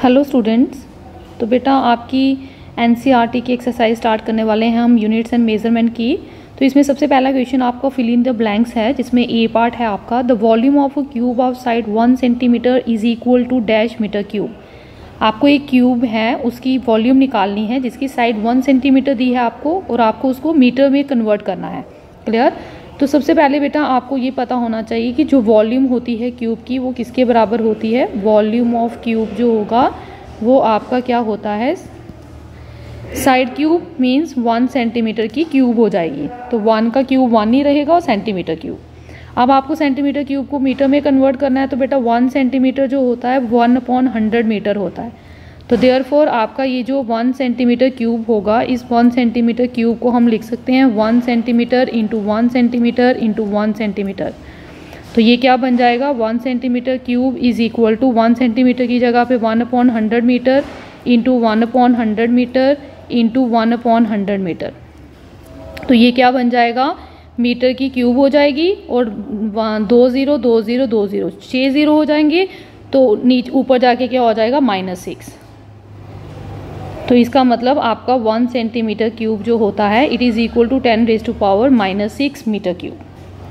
Hello students, तो बेटा आपकी एनसीईआरटी की एक्सरसाइज स्टार्ट करने वाले हैं हम यूनिट्स एंड मेजरमेंट की। तो इसमें सबसे पहला क्वेश्चन आपका फिल इन द ब्लैंक्स है, जिसमें ए पार्ट है आपका the volume of a cube of side 1 centimetre is equal to dash metre cube. आपको एक क्यूब है उसकी वॉल्यूम निकालनी है जिसकी साइड 1 सेंटीमीटर दी है आपको, और आपको उसको मीटर में कन्वर्ट करना है। क्लियर? तो सबसे पहले बेटा आपको ये पता होना चाहिए कि जो वॉल्यूम होती है क्यूब की वो किसके बराबर होती है। वॉल्यूम ऑफ क्यूब जो होगा वो आपका क्या होता है, साइड क्यूब मीन्स 1 सेंटीमीटर की क्यूब हो जाएगी। तो 1 का क्यूब 1 ही रहेगा और सेंटीमीटर क्यूब। अब आपको सेंटीमीटर क्यूब को मीटर में कन्वर्ट करना है, तो बेटा 1 सेंटीमीटर जो होता है 1/100 मीटर होता है। तो देयरफॉर आपका ये जो 1 सेंटीमीटर क्यूब होगा, इस 1 सेंटीमीटर क्यूब को हम लिख सकते हैं 1 centimetre into 1 centimetre into 1 centimetre. तो ये क्या बन जाएगा, 1 centimetre cube is equal to 1 centimetre की जगह पे 1/100 metre into 1/100 metre into 1/100 metre. तो ये क्या बन जाएगा, मीटर की क्यूब हो जाएगी, और 2 0 2 0 2 0 6 0 हो जाएंगे। तो नीचे ऊपर जाके क्या हो जाएगा, -6। तो इसका मतलब आपका 1 सेंटीमीटर क्यूब जो होता है it is equal to 10⁻⁻6 metre cube.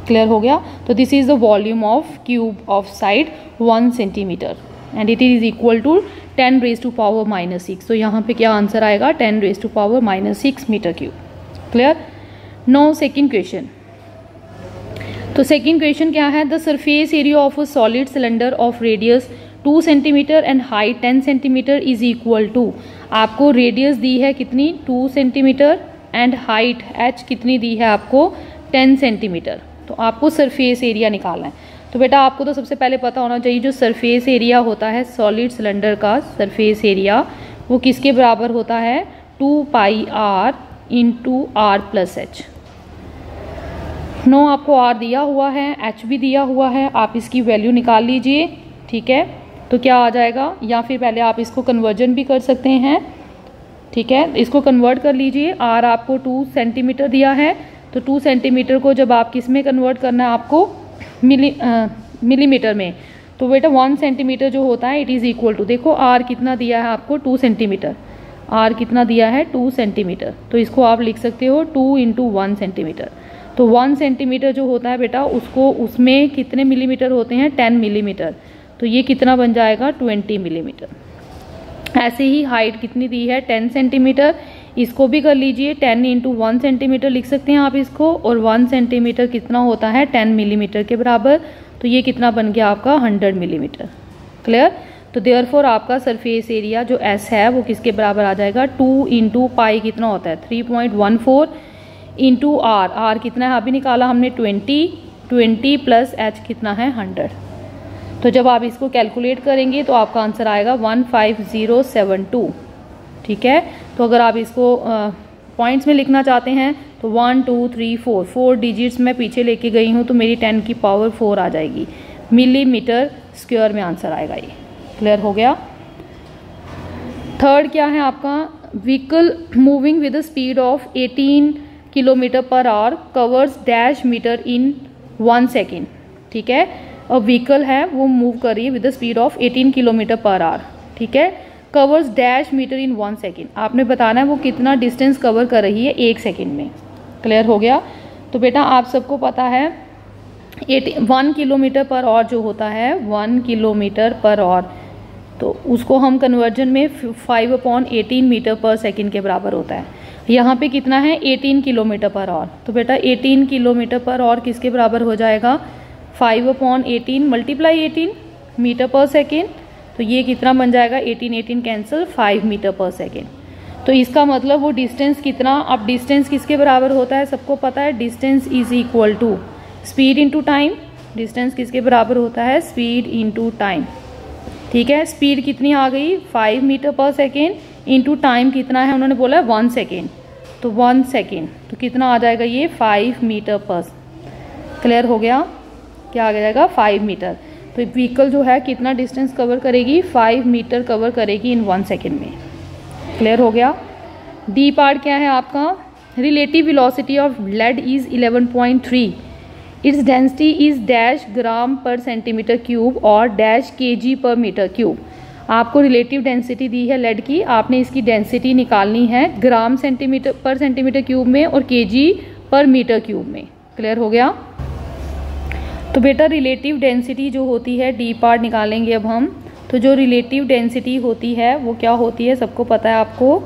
Clear हो गया? तो this is the volume of cube of side 1 centimetre and it is equal to 10⁻⁻6। तो यहाँ पे क्या आंसर आएगा, 10⁻⁻6 metre cube. Clear? Now second question. तो सेकंड क्वेश्चन क्या है, the surface area of a solid cylinder of radius 2 centimetre and height 10 centimetre is equal to. आपको radius दी है कितनी, 2 सेंटीमीटर, एंड हाइट h कितनी दी है आपको, 10 सेंटीमीटर। तो आपको सरफेस एरिया निकालना है। तो बेटा आपको तो सबसे पहले पता होना चाहिए जो सरफेस एरिया होता है सॉलिड सिलेंडर का सरफेस एरिया वो किसके बराबर होता है, 2πr into r plus h। No आपको r दिया हुआ है, h भी दिया हुआ है, आप इसकी वैल्यू निकाल लीजिए। ठीक है, तो क्या आ जाएगा, या फिर पहले आप इसको कन्वर्जन भी कर सकते हैं। ठीक है, इसको कन्वर्ट कर लीजिए। r आपको 2 सेंटीमीटर दिया है, तो 2 सेंटीमीटर को जब आप किस में कन्वर्ट करना है आपको, मिलीमीटर में। तो बेटा 1 सेंटीमीटर जो होता है इट इज़ इक्वल टू, देखो r कितना दिया है आपको, 2 सेंटीमीटर। r कितना दिया है, 2 सेंटीमीटर। तो इसको आप लिख सकते हो 2 इंटू 1 सेंटीमीटर। तो 1 सेंटीमीटर जो होता है बेटा उसको, उसमें कितने मिलीमीटर होते हैं, 10 मिलीमीटर। तो ये कितना बन जाएगा, 20 मिलीमीटर। ऐसे ही हाइट कितनी दी है, 10 सेंटीमीटर। इसको भी कर लीजिए, 10 इंटू 1 सेंटीमीटर लिख सकते हैं आप इसको, और 1 सेंटीमीटर कितना होता है, 10 मिलीमीटर के बराबर। तो ये कितना बन गया आपका, 100 मिलीमीटर। क्लियर? तो देयरफॉर आपका सरफेस एरिया जो S है वो किसके बराबर आ जाएगा, 2 इंटू पाई कितना होता है, 3.14 इंटू r कितना है अभी निकाला हमने, 20 प्लस h कितना है, 100। तो जब आप इसको कैलकुलेट करेंगे तो आपका आंसर आएगा 15072। ठीक है, तो अगर आप इसको पॉइंट्स में लिखना चाहते हैं तो 1 2 3 4 डिजिट्स मैं पीछे लेके गई हूँ, तो मेरी 10 की पावर 4 आ जाएगी, मिलीमीटर स्क्वायर में आंसर आएगा ये। क्लियर हो गया? थर्ड क्या है आपका, vehicle moving with the speed of 18 kilometre per hour covers dash metre in 1 second. ठीक है, और व्हीकल है वो मूव कर रही है with the speed of 18 kilometre per our. ठीक है, covers dash metre in 1 second. आपने बताना है वो कितना डिस्टेंस कवर कर रही है 1 सेकेंड में। क्लियर हो गया? तो बेटा आप सबको पता है 1 किलोमीटर पर आवर जो होता है, 1 किलोमीटर पर आवर, तो उसको हम कन्वर्जन में 5/18 मीटर पर सेकेंड के बराबर होता है। यहाँ पे कितना है, 18 किलोमीटर पर आवर। तो बेटा 18 किलोमीटर पर आवर किसके बराबर हो जाएगा, 5/18 मल्टीप्लाई 18 मीटर पर सेकेंड। तो ये कितना बन जाएगा, 18 कैंसिल, 5 मीटर पर सेकेंड। तो इसका मतलब वो डिस्टेंस कितना, अब डिस्टेंस किसके बराबर होता है, सबको पता है, distance is equal to speed into time. Distance किसके बराबर होता है, स्पीड इंटू टाइम। ठीक है, स्पीड कितनी आ गई, 5 मीटर पर सेकेंड, इंटू टाइम कितना है, उन्होंने बोला 1 सेकेंड। तो 1 सेकेंड तो कितना आ जाएगा ये, 5 मीटर पर। क्लियर हो गया? क्या आ जाएगा, 5 मीटर। तो व्हीकल जो है कितना डिस्टेंस कवर करेगी, 5 मीटर कवर करेगी इन 1 सेकेंड में। क्लियर हो गया? डी पार्ट क्या है आपका, relative velocity of lead is 11.3 its density is dash gram per centimetre cube और dash KG per metre cube. आपको रिलेटिव डेंसिटी दी है लेड की, आपने इसकी डेंसिटी निकालनी है gram centimetre per centimetre cube में और केजी पर मीटर क्यूब में। क्लियर हो गया। तो बेटा रिलेटिव डेंसिटी जो होती है डी पार्ट निकालेंगे अब हम। तो जो रिलेटिव डेंसिटी होती है वो क्या होती है, सबको पता है आपको।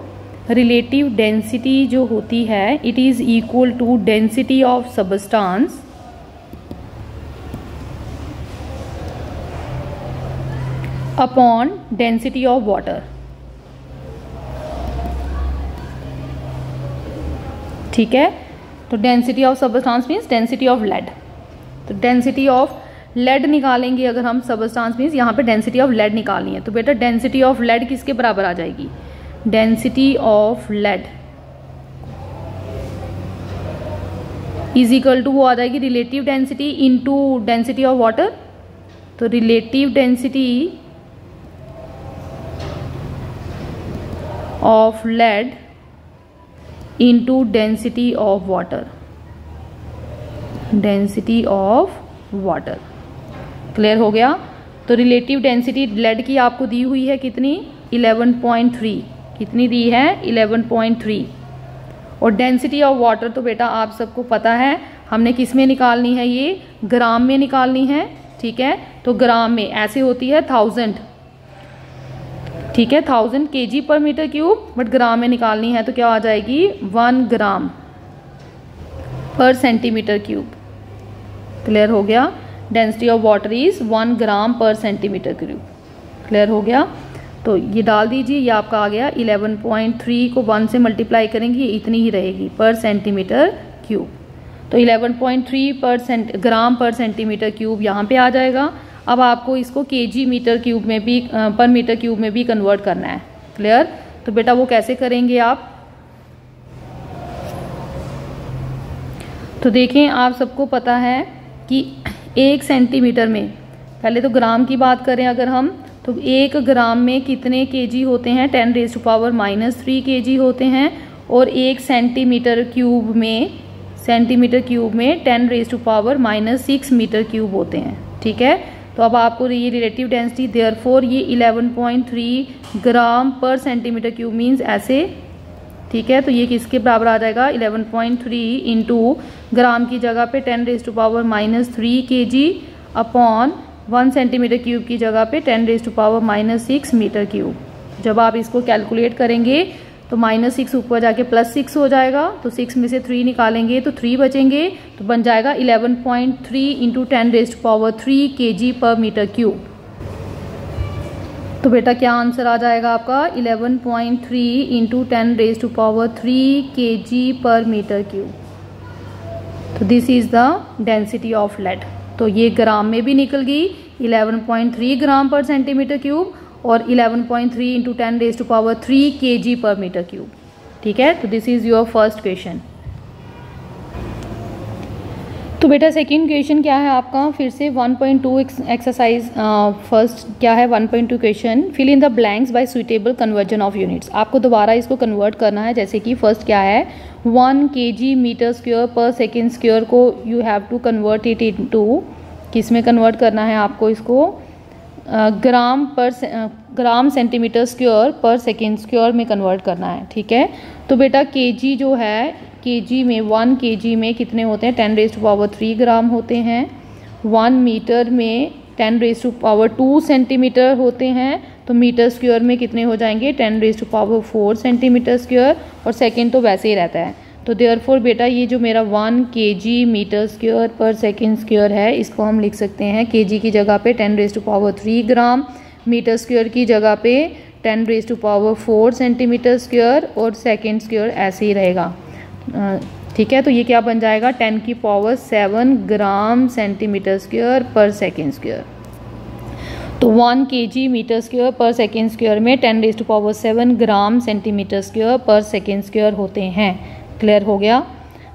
रिलेटिव डेंसिटी जो होती है it is equal to density of substance upon density of water. ठीक है, तो density of substance means density of lead. तो डेंसिटी ऑफ लेड निकालेंगे अगर हम, सबस्टांस मीन्स यहाँ पे डेंसिटी ऑफ लेड निकालनी है। तो बेटा डेंसिटी ऑफ लेड किसके बराबर आ जाएगी, density of lead is equal to वो आ जाएगी relative density into density of water. तो relative density of lead into density of water, density of water. Clear हो गया। तो रिलेटिव डेंसिटी लेड की आपको दी हुई है कितनी, 11.3। कितनी दी है, 11.3। और डेंसिटी ऑफ वाटर तो बेटा आप सबको पता है हमने किस में निकालनी है, ये ग्राम में निकालनी है। ठीक है, तो ग्राम में ऐसे होती है 1000। ठीक है, 1000 kg per metre cube, but ग्राम में निकालनी है तो क्या आ जाएगी 1 ग्राम पर सेंटीमीटर क्यूब। क्लियर हो गया। Density of water is 1 gram per centimetre cube. Clear हो गया। तो ये डाल दीजिए, ये आपका आ गया 11.3 को 1 से मल्टीप्लाई करेंगे इतनी ही रहेगी पर सेंटीमीटर क्यूब। तो 11.3 ग्राम पर सेंटीमीटर क्यूब यहाँ पे आ जाएगा। अब आपको इसको केजी मीटर क्यूब में भी पर मीटर क्यूब में भी कन्वर्ट करना है। क्लियर। तो बेटा वो कैसे करेंगे आप, तो देखें आप सबको पता है कि 1 सेंटीमीटर में, पहले तो ग्राम की बात करें अगर हम, तो 1 ग्राम में कितने केजी होते हैं, 10⁻³ केजी होते हैं। और 1 सेंटीमीटर क्यूब में 10⁻6 मीटर क्यूब होते हैं। ठीक है, तो अब आपको ये रिलेटिव डेंसिटी देयरफॉर ये 11.3 ग्राम पर सेंटीमीटर क्यूब मीन्स ऐसे। ठीक है, तो ये किसके बराबर आ जाएगा 11.3 इंटू ग्राम की जगह पे 10⁻³ kg अपॉन 1 सेंटीमीटर क्यूब की जगह पे 10⁻6 मीटर क्यूब। जब आप इसको कैलकुलेट करेंगे तो -6 ऊपर जाके +6 हो जाएगा। तो 6 में से 3 निकालेंगे तो 3 बचेंगे, तो बन जाएगा 11.3 into 10⁻³ kg per metre cube. तो बेटा क्या आंसर आ जाएगा आपका 11.3 into 10⁻³ kg per metre cube. तो this is the density of lead. तो ये ग्राम में भी निकल गई 11.3 ग्राम पर सेंटीमीटर क्यूब और 11.3 into 10⁻³ kg per metre cube. ठीक है, तो this is your first question. तो बेटा सेकंड क्वेश्चन क्या है आपका, फिर से 1.2 एक्सरसाइज। फर्स्ट क्या है 1.2 question, fill in the blanks by suitable conversion of units. आपको दोबारा इसको कन्वर्ट करना है। जैसे कि फर्स्ट क्या है 1 kg metre square per second square को you have to convert it into, किस में कन्वर्ट करना है आपको इसको, gram centimetre square per second square में कन्वर्ट करना है। ठीक है, तो बेटा केजी जो है, केजी में 1 kg में कितने होते हैं 10⁻³ ग्राम होते हैं। 1 मीटर में 10⁻² सेंटीमीटर होते हैं। तो मीटर स्क्वायर में कितने हो जाएंगे 10⁻4 सेंटीमीटर स्क्वायर, और सेकेंड तो वैसे ही रहता है। तो देयरफॉर बेटा ये जो मेरा 1 kg metre square per second square है, इसको हम लिख सकते हैं केजी की जगह पे 10⁻³ ग्राम, मीटर स्क्वायर की जगह पे 10⁻4 सेंटीमीटर स्क्वायर, और सेकेंड स्क्वायर ऐसे ही रहेगा। ठीक है, तो ये क्या बन जाएगा 10⁻7 ग्राम centimetre square per second square. तो 1 kg metre square per second square में 10⁻7 ग्राम centimetre square per second square होते हैं। क्लियर हो गया।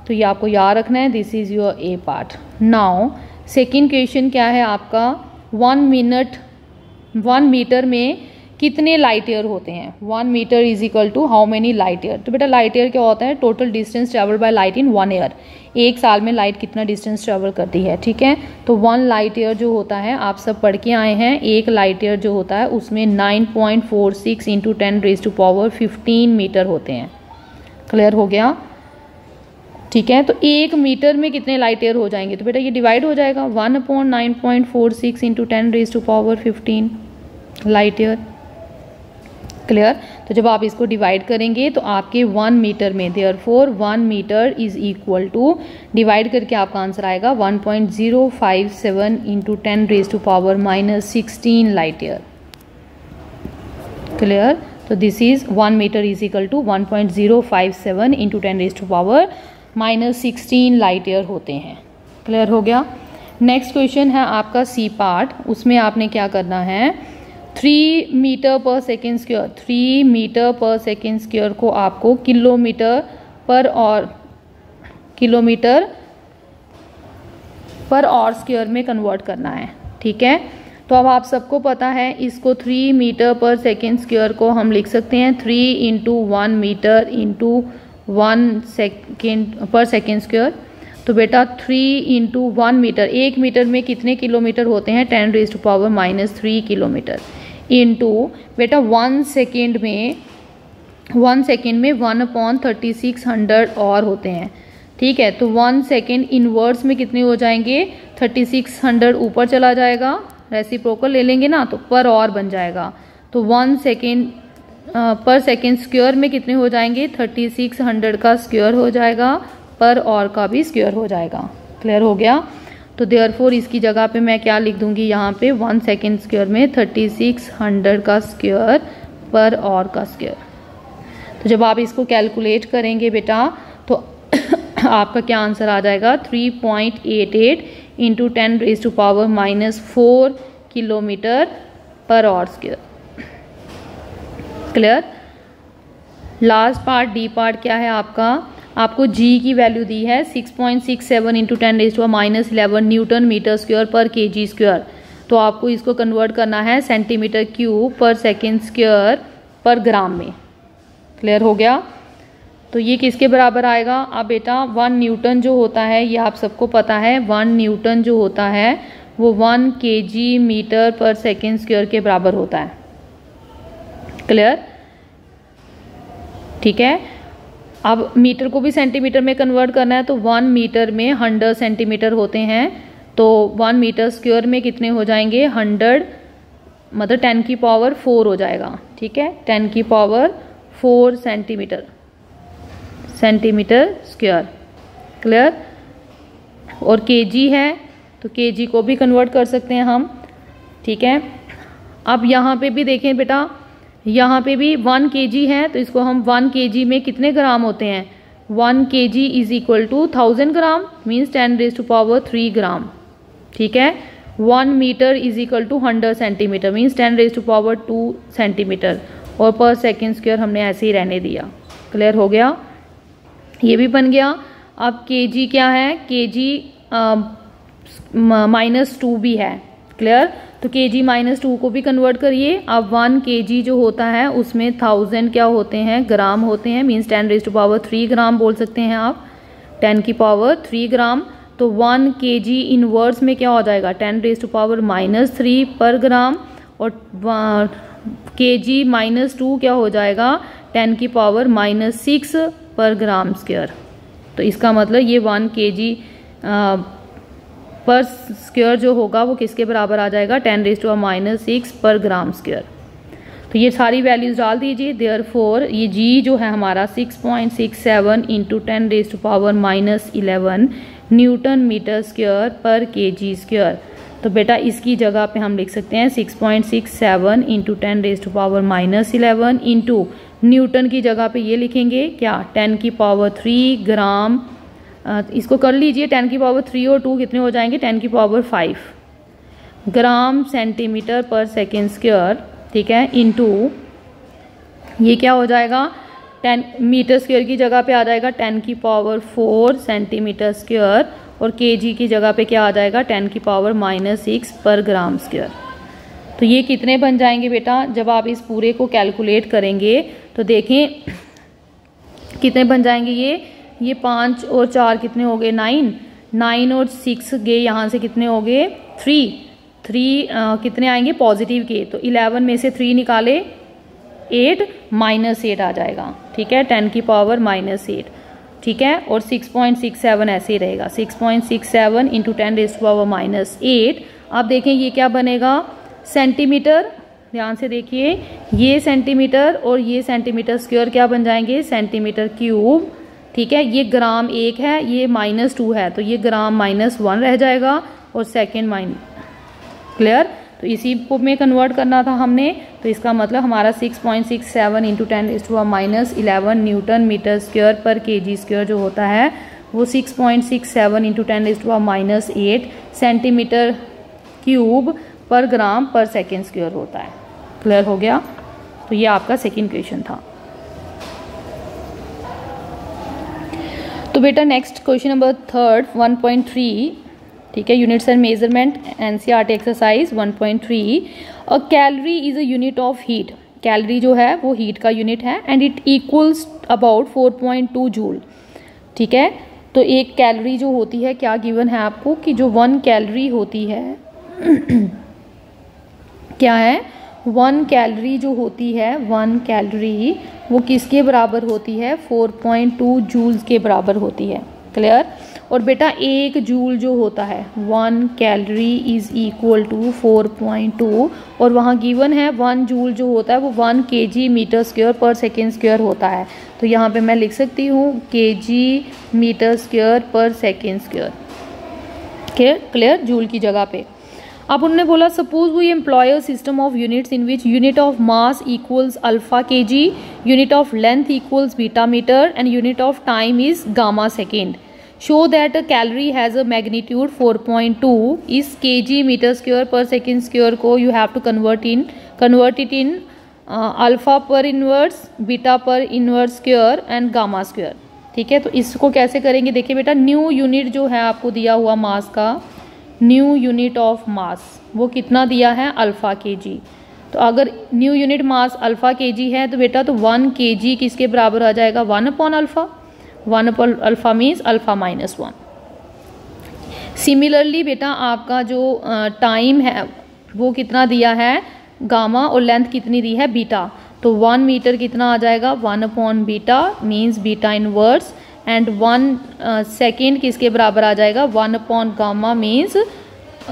तो ये आपको याद रखना है। This is your A part. Now second question क्या है आपका, 1 मीटर में कितने लाइट ईयर होते हैं। 1 metre is equal to how many light year. तो बेटा लाइट ईयर क्या होता है, total distance travel by light in 1 year. एक साल में लाइट कितना डिस्टेंस ट्रेवल करती है, ठीक है। तो 1 लाइट ईयर जो होता है आप सब पढ़ के आए हैं, एक लाइट ईयर जो होता है उसमें 9.46 इंटू 10⁻15 मीटर होते हैं। क्लियर हो गया, ठीक है। तो 1 मीटर में कितने लाइट ईयर हो जाएंगे, तो बेटा ये डिवाइड हो जाएगा 1/9.46 इंटू 10⁻15 लाइट ईयर। क्लियर। तो जब आप इसको डिवाइड करेंगे तो आपके 1 मीटर में, therefore 1 metre is equal to, divide करके आपका आंसर आएगा 1.057 इंटू 10⁻16 लाइट ईयर। क्लियर। तो this is 1 metre is equal to 1.057 into 10⁻16 light year होते हैं। क्लियर हो गया। नेक्स्ट क्वेश्चन है आपका सी पार्ट, उसमें आपने क्या करना है, 3 मीटर पर सेकेंड स्क्वायर, 3 मीटर पर सेकेंड स्क्वायर को आपको किलोमीटर पर और स्क्वायर में कन्वर्ट करना है, ठीक है। तो अब आप सबको पता है इसको 3 मीटर पर सेकेंड स्क्वायर को हम लिख सकते हैं 3 इंटू 1 मीटर इंटू 1 सेकेंड पर सेकेंड स्क्वायर। तो बेटा 3 इंटू 1 मीटर, 1 मीटर में कितने किलोमीटर होते हैं, 10⁻³ किलोमीटर, इंटू बेटा 1 सेकेंड में 1/3600 और होते हैं, ठीक है। तो 1 सेकेंड इनवर्स में कितने हो जाएंगे, 3600 ऊपर चला जाएगा, रेसिप्रोकल ले लेंगे ना तो पर और बन जाएगा। तो 1 सेकेंड पर सेकेंड स्क्वायर में कितने हो जाएंगे, 3600 का स्क्वायर हो जाएगा, पर और का भी स्क्वायर हो जाएगा। क्लियर हो गया। तो देयरफॉर इसकी जगह पे मैं क्या लिख दूंगी, यहाँ पे 1 सेकेंड स्क्वायर में 3600 का स्क्वायर, पर और का स्क्वायर। तो जब आप इसको कैलकुलेट करेंगे बेटा तो आपका क्या आंसर आ जाएगा, 3.88 इंटू 10⁻⁻4 किलोमीटर पर और square. Clear. Last part D part क्या है आपको जी की वैल्यू दी है 6.67 इंटू 10⁻11 न्यूटन मीटर स्क्वायर पर केजी स्क्वायर। तो आपको इसको कन्वर्ट करना है सेंटीमीटर क्यूब पर सेकेंड स्क्वायर पर ग्राम में। क्लियर हो गया। तो ये किसके बराबर आएगा, अब बेटा 1 न्यूटन जो होता है ये आप सबको पता है, 1 न्यूटन जो होता है वो 1 केजी मीटर पर सेकेंड स्क्वायर के बराबर होता है। क्लियर, ठीक है। अब मीटर को भी सेंटीमीटर में कन्वर्ट करना है तो 1 मीटर में 100 सेंटीमीटर होते हैं, तो 1 मीटर स्क्वायर में कितने हो जाएंगे, 100 मतलब 10⁻⁴ हो जाएगा, ठीक है, 10⁻⁴ सेंटीमीटर स्क्वायर। क्लियर। और केजी है तो केजी को भी कन्वर्ट कर सकते हैं हम, ठीक है। अब यहाँ पे भी देखें बेटा, यहाँ पे भी 1 केजी है तो इसको हम 1 केजी में कितने ग्राम होते हैं, 1 KG is equal to 1000 gram means 10⁻³ gram, ठीक है। 1 metre is equal to 100 centimetre means 10⁻² centimetre, और पर सेकेंड स्क्वायर हमने ऐसे ही रहने दिया। क्लियर हो गया, ये भी बन गया। अब केजी क्या है, केजी -2 भी है। क्लियर। तो केजी -2 को भी कन्वर्ट करिए। अब 1 केजी जो होता है उसमें 1000 क्या होते हैं, ग्राम होते हैं, मीन्स 10⁻³ ग्राम बोल सकते हैं आप, 10⁻³ ग्राम। तो 1 केजी इनवर्स में क्या हो जाएगा, 10⁻³ पर ग्राम, और केजी -2 क्या हो जाएगा, 10⁻⁻6 पर ग्राम स्क्वायर। तो इसका मतलब ये 1 केजी पर स्क्वायर जो होगा वो किसके बराबर आ जाएगा, 10⁻⁻6 पर ग्राम स्क्वायर। तो ये सारी वैल्यूज डाल दीजिए। देयरफॉर ये जी जो है हमारा 6.67 इंटू 10⁻⁻11 न्यूटन मीटर स्क्वायर पर केजी स्क्वायर। तो बेटा इसकी जगह पे हम लिख सकते हैं 6.67 इंटू 10⁻⁻11 इंटू न्यूटन की जगह पे ये लिखेंगे क्या, 10⁻³ ग्राम। इसको कर लीजिए, 10⁻³ और 2 कितने हो जाएंगे, 10⁻5 ग्राम सेंटीमीटर पर सेकेंड स्क्वायर, ठीक है, इंटू ये क्या हो जाएगा, 10 मीटर स्क्वायर की जगह पे आ जाएगा 10⁻⁴ सेंटीमीटर स्क्वायर, और केजी की जगह पे क्या आ जाएगा 10⁻⁻6 पर ग्राम स्क्वायर। तो ये कितने बन जाएंगे बेटा, जब आप इस पूरे को कैलकुलेट करेंगे तो देखें कितने बन जाएंगे। ये 5 और 4 कितने हो गए, 9 और 6 गए यहाँ से कितने हो गए, 3 कितने आएंगे पॉजिटिव के, तो 11 में से 3 निकाले 8 -8 आ जाएगा, ठीक है, 10 की पावर -8, ठीक है। और 6.67 ऐसे ही रहेगा, 6.67 इंटू 10⁻⁻8। अब देखें ये क्या बनेगा, सेंटीमीटर, ध्यान से देखिए, ये सेंटीमीटर और ये सेंटीमीटर स्क्वायर क्या बन जाएंगे, सेंटीमीटर क्यूब, ठीक है। ये ग्राम 1 है, ये -2 है, तो ये ग्राम -1 रह जाएगा और सेकेंड क्लियर। तो इसी को में कन्वर्ट करना था हमने, तो इसका मतलब हमारा 6.67 इंटू 10⁻11 न्यूटन मीटर स्क्वायर पर केजी स्क्वायर जो होता है वो 6.67 इंटू 10⁻8 सेंटीमीटर क्यूब पर ग्राम पर सेकेंड स्क्वायर होता है। क्लियर हो गया। तो ये आपका सेकंड क्वेश्चन था। तो बेटा नेक्स्ट क्वेश्चन नंबर 3 1.3, ठीक है, units and measurement NCERT exercise 1.3। A calorie is a unit of heat, calorie जो है वो हीट का यूनिट है and it equals about 4.2 joule, ठीक है। तो एक कैलोरी जो होती है, क्या गिवन है आपको कि जो 1 कैलोरी होती है क्या है, 1 कैलोरी जो होती है, 1 कैलोरी वो किसके बराबर होती है, 4.2 जूल्स के बराबर होती है। क्लियर। और बेटा 1 जूल जो होता है, 1 कैलोरी इज इक्वल टू 4.2, और वहाँ गिवन है 1 जूल जो होता है वो 1 kg metre square per second square होता है। तो यहाँ पे मैं लिख सकती हूँ kg metre square per second square. Clear, joule की जगह पे। अब उन्होंने बोला suppose we employ a system of units in which unit of mass equals alpha kg, unit of length equals beta metre and unit of time is gamma second. Show that a calorie has a magnitude 4.2 is kg meter square per second square को you have to convert it in alpha पर inverse, beta पर inverse square and gamma square. ठीक है, तो इसको कैसे करेंगे, देखिए बेटा न्यू यूनिट जो है आपको दिया हुआ मास का, न्यू यूनिट ऑफ मास वो कितना दिया है, अल्फा kg। तो अगर new unit mass alpha kg है तो बेटा तो 1 kg किसके बराबर आ जाएगा, 1/अल्फा। 1/अल्फा मीन्स अल्फा -1। सिमिलरली बेटा आपका जो टाइम है वो कितना दिया है, गामा, और लेंथ कितनी दी है, बीटा। तो 1 मीटर कितना आ जाएगा, 1/बीटा means beta inverse, and 1 second किसके बराबर आ जाएगा, 1/गामा मीन्स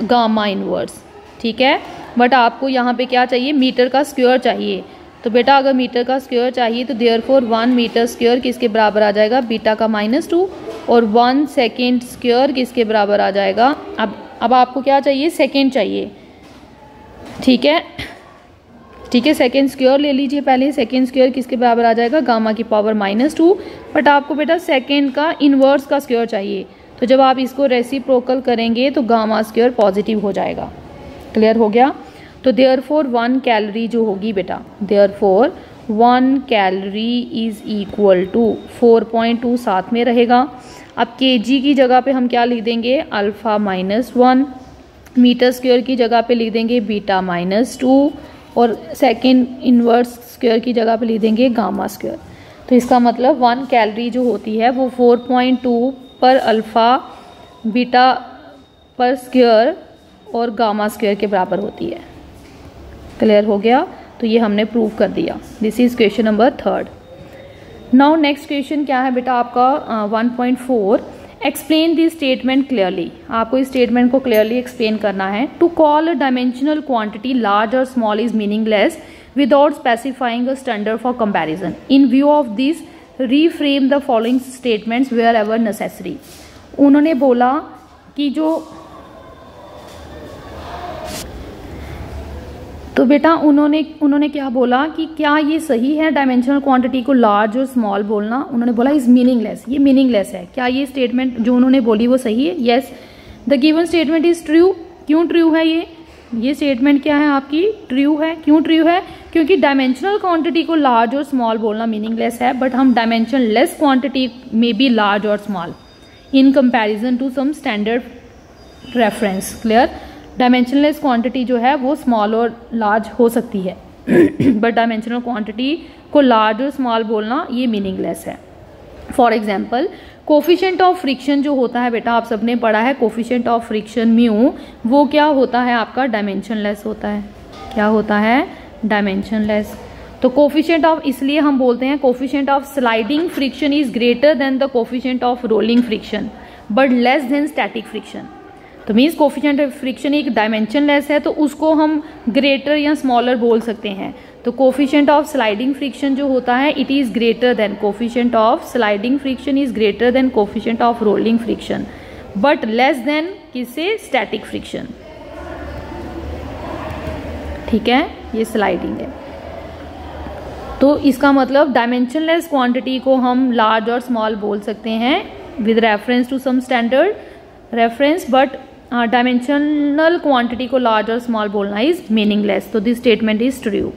गामा इनवर्स। ठीक है, बट आपको यहाँ पे क्या चाहिए, मीटर का स्क्वायर चाहिए। तो बेटा अगर मीटर का स्क्वायर चाहिए तो देयरफॉर 1 मीटर स्क्वायर किसके बराबर आ जाएगा, बीटा का -2, और 1 सेकेंड स्क्वायर किसके बराबर आ जाएगा। अब आपको क्या चाहिए, सेकेंड चाहिए। ठीक है, सेकेंड स्क्वायर ले लीजिए पहले। सेकेंड स्क्वायर किसके बराबर आ जाएगा, गामा की पावर -2, बट आपको बेटा सेकेंड का इन्वर्स का स्क्वायर चाहिए। तो जब आप इसको रेसिप्रोकल करेंगे तो गामा स्क्वायर पॉजिटिव हो जाएगा। क्लियर हो गया। तो देयरफॉर 1 कैलोरी जो होगी बेटा, therefore 1 calorie is equal to 4.2 साथ में रहेगा। अब kg की जगह पे हम क्या लिख देंगे, अल्फा -1, मीटर स्क्वायर की जगह पे लिख देंगे बीटा -2, और सेकेंड इन्वर्स स्क्वायर की जगह पे लिख देंगे गामा स्क्वायर। तो इसका मतलब 1 कैलोरी जो होती है वो 4.2 पर अल्फा, बीटा पर स्क्वायर और गामा स्क्वायर के बराबर होती है। क्लियर हो गया। तो ये हमने प्रूव कर दिया। This is question number 3। Now next question क्या है बेटा आपका 1.4, एक्सप्लेन दिस स्टेटमेंट क्लियरली। आपको इस स्टेटमेंट को क्लियरली एक्सप्लेन करना है। To call a dimensional quantity large और small is meaningless without specifying a standard for comparison. In view of this reframe the following statements wherever necessary. उन्होंने बोला कि जो, तो बेटा उन्होंने क्या बोला कि क्या ये सही है डायमेंशनल क्वांटिटी को लार्ज और स्मॉल बोलना। उन्होंने बोला इज मीनिंगलेस, ये मीनिंगलेस है। क्या ये स्टेटमेंट जो उन्होंने बोली वो सही है, yes. The given statement is true. क्यों ट्रू है ये स्टेटमेंट क्या है आपकी, ट्रू है। क्यों ट्रू है, क्योंकि डायमेंशनल क्वांटिटी को लार्ज और स्मॉल बोलना मीनिंगलेस है, बट हम डायमेंशन लेस क्वांटिटी में बी लार्ज और small in comparison to some standard reference. Clear. Dimensionless quantity जो है वो स्मॉल और लार्ज हो सकती है बट डायमेंशनल क्वांटिटी को लार्ज और स्मॉल बोलना ये मीनिंगलेस है। For example coefficient of friction जो होता है बेटा, आप सबने पढ़ा है कोफिशिएंट ऑफ फ्रिक्शन म्यू, वो क्या होता है आपका, डायमेंशनलेस होता है। क्या होता है, डायमेंशनलेस। तो कोफिशिएंट ऑफ, इसलिए हम बोलते हैं coefficient of sliding friction is greater than the coefficient of rolling friction but less than static friction. तो मीन्स कोफिशिएंट ऑफ फ्रिक्शन एक डायमेंशनलेस है तो उसको हम ग्रेटर या स्मॉलर बोल सकते हैं। तो कोफिशिएंट ऑफ स्लाइडिंग फ्रिक्शन जो होता है it is greater than, coefficient of sliding friction is greater than coefficient of rolling friction but less than किससे, स्टैटिक फ्रिक्शन। ठीक है, ये स्लाइडिंग है। तो इसका मतलब डायमेंशनलेस क्वांटिटी को हम लार्ज और स्मॉल बोल सकते हैं with reference to some standard reference, but dimensional quantity को लार्ज और स्मॉल बोलना इज मीनिंगलेस। तो दिस स्टेटमेंट इज ट्रू।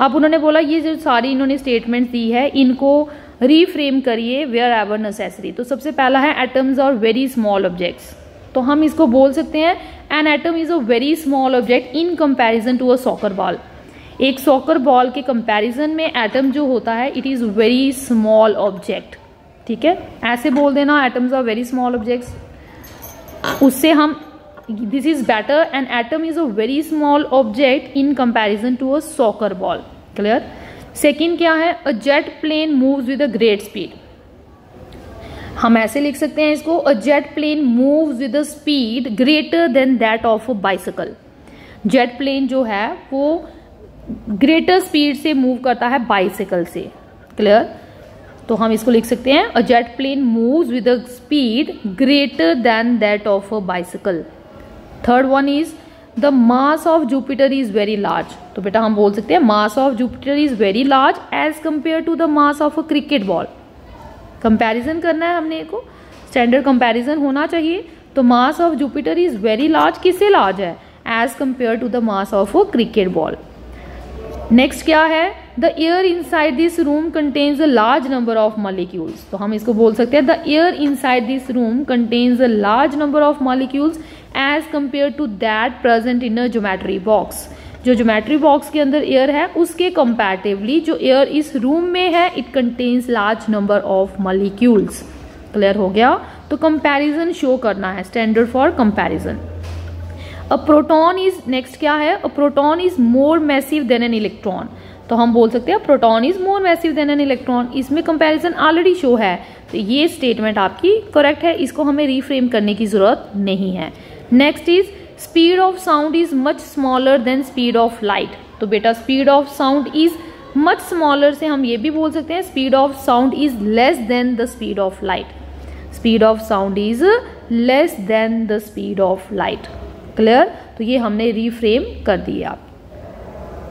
अब उन्होंने बोला ये जो सारी इन्होंने स्टेटमेंट दी है इनको रीफ्रेम करिए वेयर एवर नेसेसरी। तो सबसे पहला है एटम्स और वेरी स्मॉल ऑब्जेक्ट्स। तो हम इसको बोल सकते हैं an atom is a very small object in comparison to a soccer ball. एक सॉकर बॉल के कंपैरिजन में एटम जो होता है it is very small object. ठीक है, ऐसे बोल देना atoms are very small objects, उससे हम this is better, an atom is a very small object in comparison to a soccer ball. Clear. Second क्या है, a jet plane moves with a great speed. हम ऐसे लिख सकते हैं इसको, a jet plane moves with a speed greater than that of a bicycle. Jet plane जो है वो ग्रेटर स्पीड से मूव करता है बाइसिकल से। क्लियर। तो हम इसको लिख सकते हैं, a jet plane moves with a speed greater than that of a bicycle. Third one is the mass of Jupiter is very large. तो बेटा हम बोल सकते हैं mass of Jupiter is very large as compare to the mass of a cricket ball. Comparison करना है हमने को, स्टैंडर्ड कंपैरिजन होना चाहिए। तो mass of Jupiter is very large, किससे लार्ज है, as compare to the mass of a cricket ball. Next क्या है, the air inside this room contains a large number of molecules. तो हम इसको बोल सकते हैं the air inside this room contains a large number of molecules as compare to that present in a geometry box. जो geometry box के अंदर air है उसके कंपैरेटिवली जो एयर इस रूम में है it contains large number of molecules. Clear हो गया। तो कंपैरिजन शो करना है, standard for comparison. A proton is, next क्या है, a proton is more massive than an electron. तो हम बोल सकते हैं proton is more massive than an electron. इसमें कंपैरिजन ऑलरेडी शो है, तो ये स्टेटमेंट आपकी करेक्ट है, इसको हमें रीफ्रेम करने की जरूरत नहीं है। Next is speed of sound is much smaller than speed of light. तो बेटा speed of sound is much smaller से हम ये भी बोल सकते हैं speed of sound is less than the speed of light. Speed of sound is less than the speed of light. Clear. तो ये हमने रीफ्रेम कर दिया।